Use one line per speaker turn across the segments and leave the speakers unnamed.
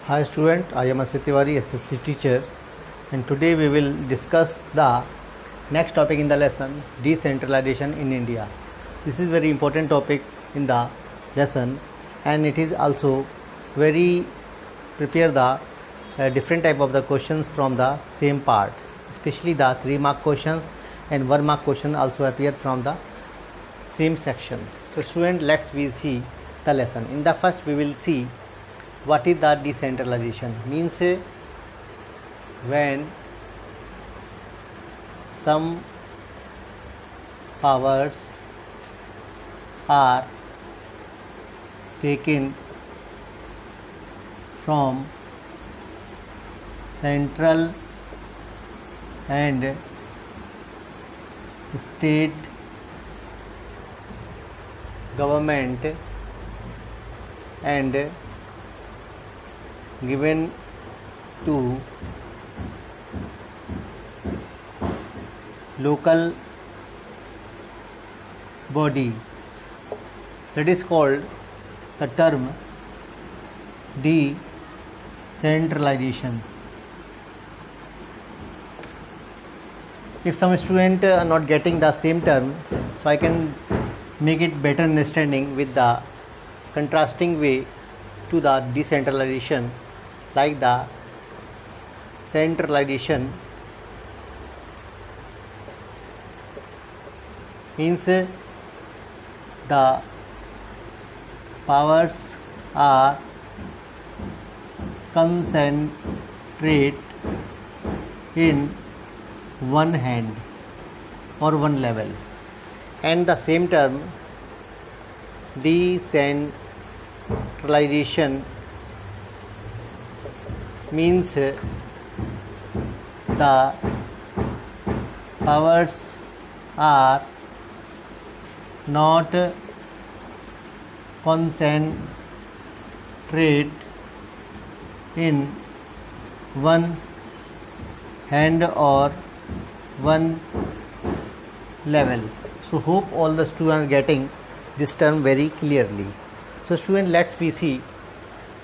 Hi student, I am Asit Tiwari, SSC teacher, and today we will discuss the next topic in the lesson, decentralization in India. This is very important topic in the lesson, and it is also very prepare the different type of the questions from the same part, especially the 3-mark questions and 1-mark question also appear from the same section. So student, let's we see the lesson. In the first we will see what is the decentralization. Means when some powers are taken from central and state government and given to local bodies, that is called the term decentralization. If some student are not getting the same term, so I can make it better understanding with the contrasting way to the decentralization, like the centralization means the powers are concentrate in one hand or one level, and the same term decentralization means the powers are not concentrate in one hand or one level. So hope all the students are getting this term very clearly. So student, let's we see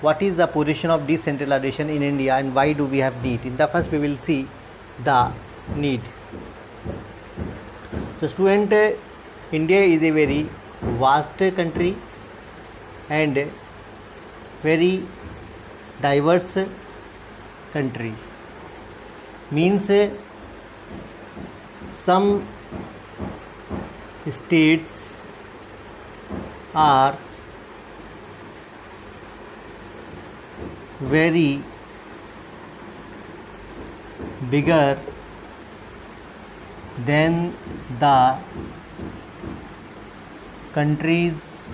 what is the position of decentralization in India and why do we have need. In the first we will see the need. So student, India is a very vast country and very diverse country. Means some states are very bigger than the countries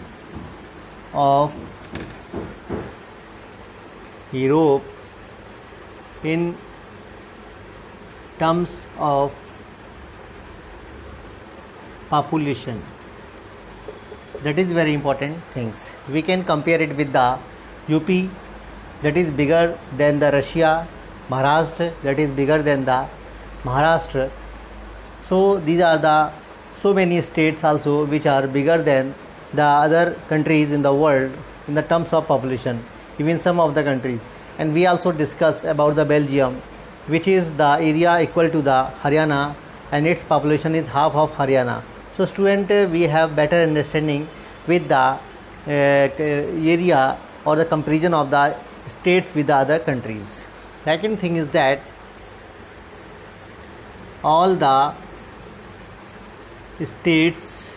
of Europe in terms of population. That is very important things. We can compare it with the UP, that is bigger than the Russia, Maharashtra, that is bigger than the Maharashtra. So these are the so many states also which are bigger than the other countries in the world in the terms of population, even some of the countries. And we also discuss about the Belgium, which is the area equal to the Haryana and its population is half of Haryana. So student, we have better understanding with the area or the comparison of the states with the other countries. Second thing is that all the states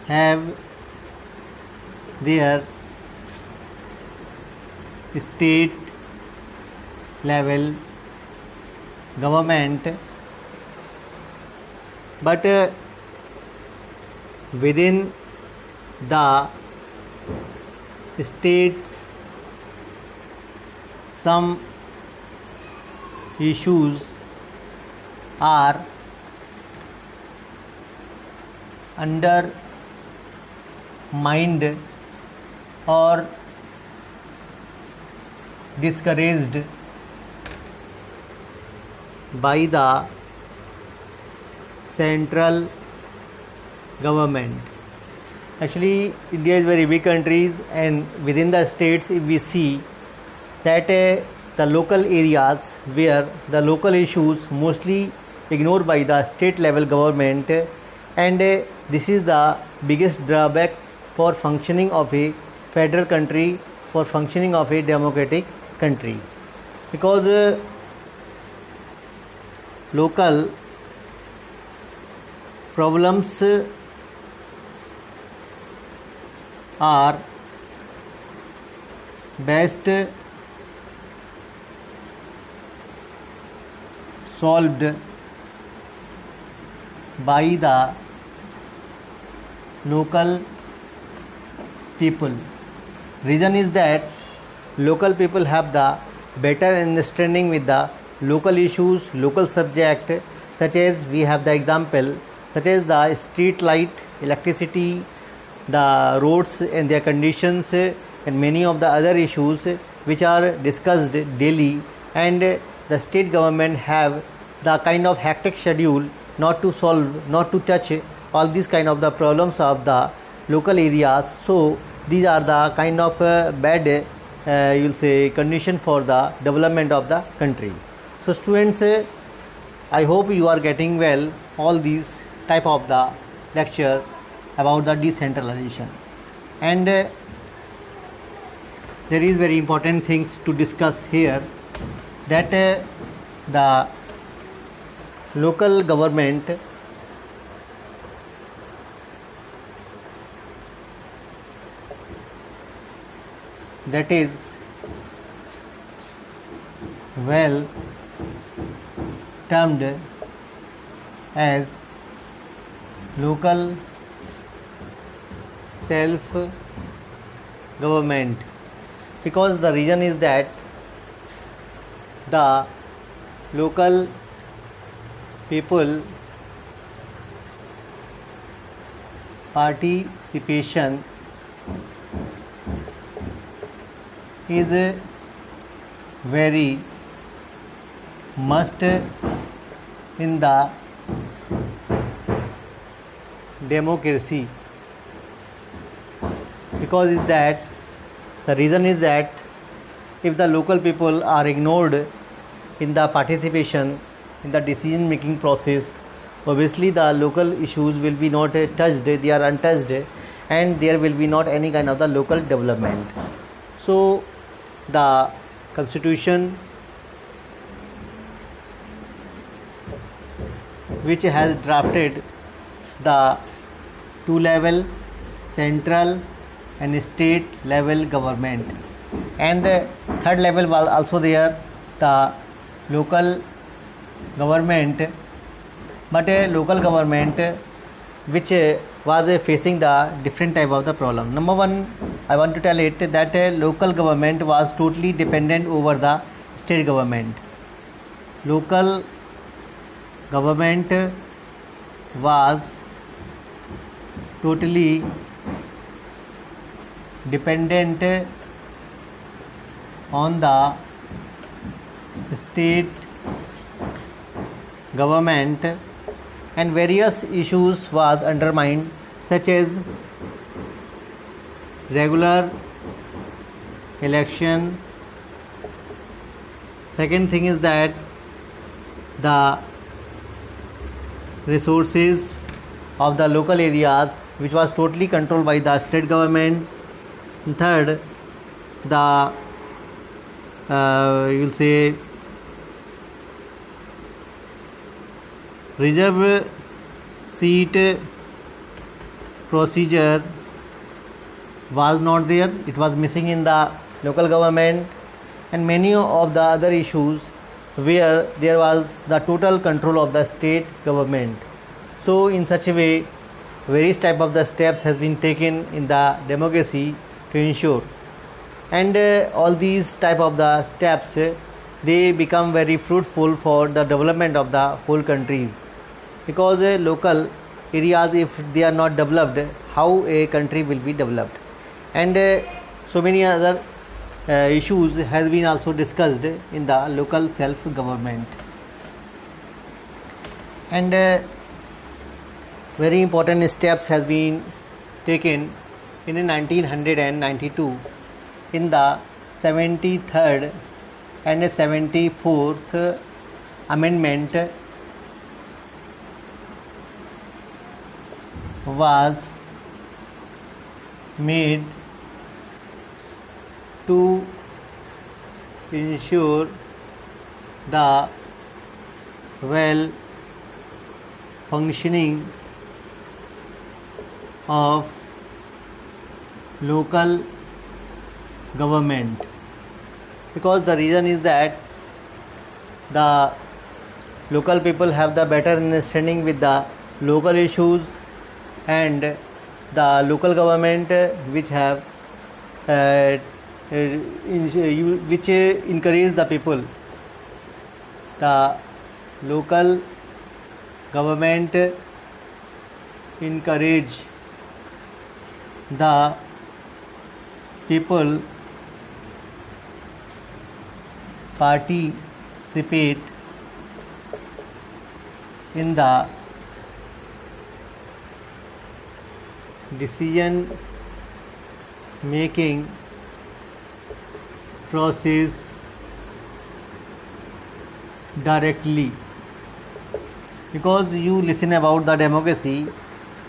have their state level government, but within the states some issues are undermined or discouraged by the central government. Actually, India is very big countries, and within the states, if we see, that the local areas where the local issues mostly ignored by the state level government, and this is the biggest drawback for functioning of a federal country, for functioning of a democratic country, because local problems are best solved by the local people. Reason is that local people have the better understanding with the local issues, local subject, such as we have the example such as the street light, electricity, the roads and their conditions, and many of the other issues which are discussed daily, and the state government have the kind of hectic schedule not to solve, not to touch all these kind of the problems of the local areas. So these are the kind of bad you will say condition for the development of the country. So students, I hope you are getting well all these type of the lecture about the decentralization, and there is very important things to discuss here, that the local government that is well termed as local self government, because the reason is that the local people participation is very must in the democracy, because is that the reason is that if the local people are ignored in the participation in the decision making process, obviously the local issues will be not touched, they are untouched, and there will be not any kind of the local development. So the constitution which has drafted the two level central and state level government, and the third level was also there, the local government, but a local government which was facing the different type of the problem. Number one, I want to tell it that local government was totally dependent over the state government. Local government was totally dependent on the state government, and various issues was undermined, such as regular election. Second thing is that the resources of the local areas which was totally controlled by the state government. And third, the you will say reserve seat procedure was not there, it was missing in the local government, and many of the other issues where there was the total control of the state government. So in such a way, various type of the steps has been taken in the democracy to ensure, and all these type of the steps they become very fruitful for the development of the whole countries, because local areas, if they are not developed, how a country will be developed. And so many other issues has been also discussed in the local self government. And very important steps has been taken in 1992 in the 73rd and 74th amendment was made to ensure the well functioning of local government, because the reason is that the local people have the better understanding with the local issues, and the local government which have which encourage the people. The local government encourage the people participate in the decision making process directly. Because you listen about the democracy,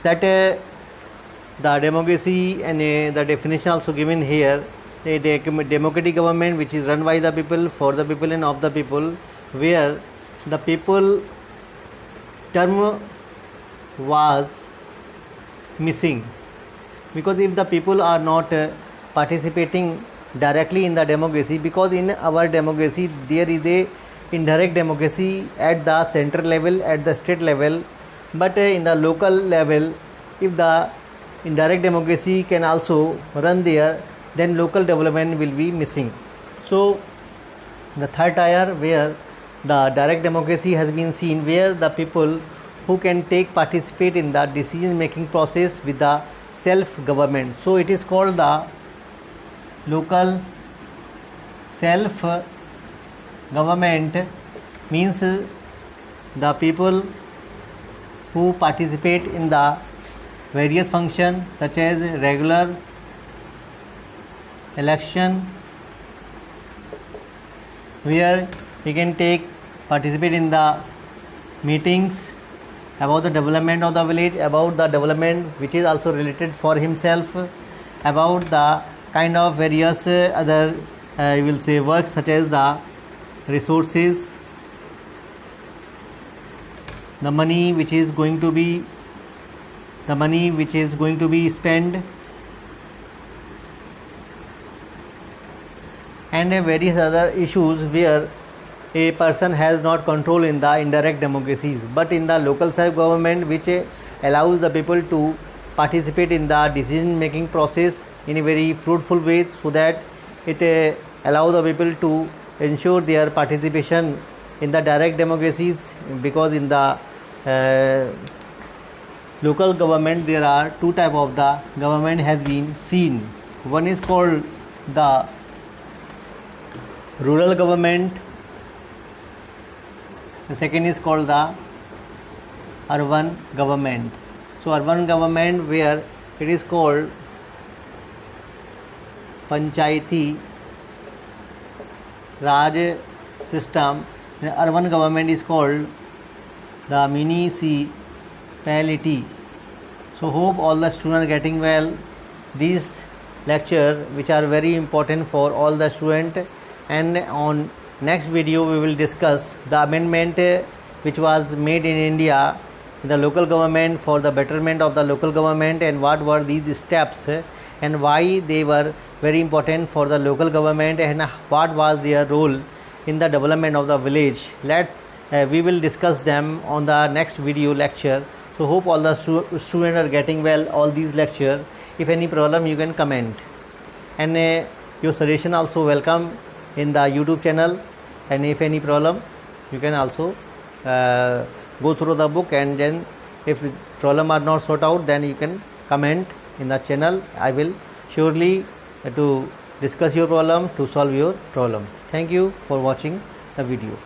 that the democracy and the definition also given here, a democratic government which is run by the people, for the people and of the people, where the people term was missing. Because if the people are not participating directly in the democracy, because in our democracy there is a indirect democracy at the central level, at the state level, but in the local level, if the indirect democracy can also run there, then local development will be missing. So the third tier, where the direct democracy has been seen, where the people who can participate in the decision making process with the self government. So it is called the local self government, means the people who participate in the various functions such as regular election, where he can participate in the meetings about the development of the village, about the development which is also related for himself, about the kind of various other you will say works such as the resources, the money which is going to be spent, and various other issues where a person has not control in the indirect democracies, but in the local self government, which allows the people to participate in the decision making process in a very fruitful way, so that it allows the people to ensure their participation in the direct democracies. Because in the local government there are two types of the government has been seen. One is called the rural government, the second is called the urban government. So urban government, where it is called Panchayati Raj system, and urban government is called the municipality. So hope all the students are getting well. These lectures which are very important for all the students, and on next video we will discuss the amendment which was made in India in the local government for the betterment of the local government, and what were these steps and why they were very important for the local government, and what was their role in the development of the village. We will discuss them on the next video lecture. So hope all the students are getting well all these lectures. If any problem you can comment, and your suggestion also welcome in the YouTube channel, and if any problem you can also go through the book, and then if problem are not sorted out, then you can comment in the channel. I will surely to discuss your problem, to solve your problem. Thank you for watching the video.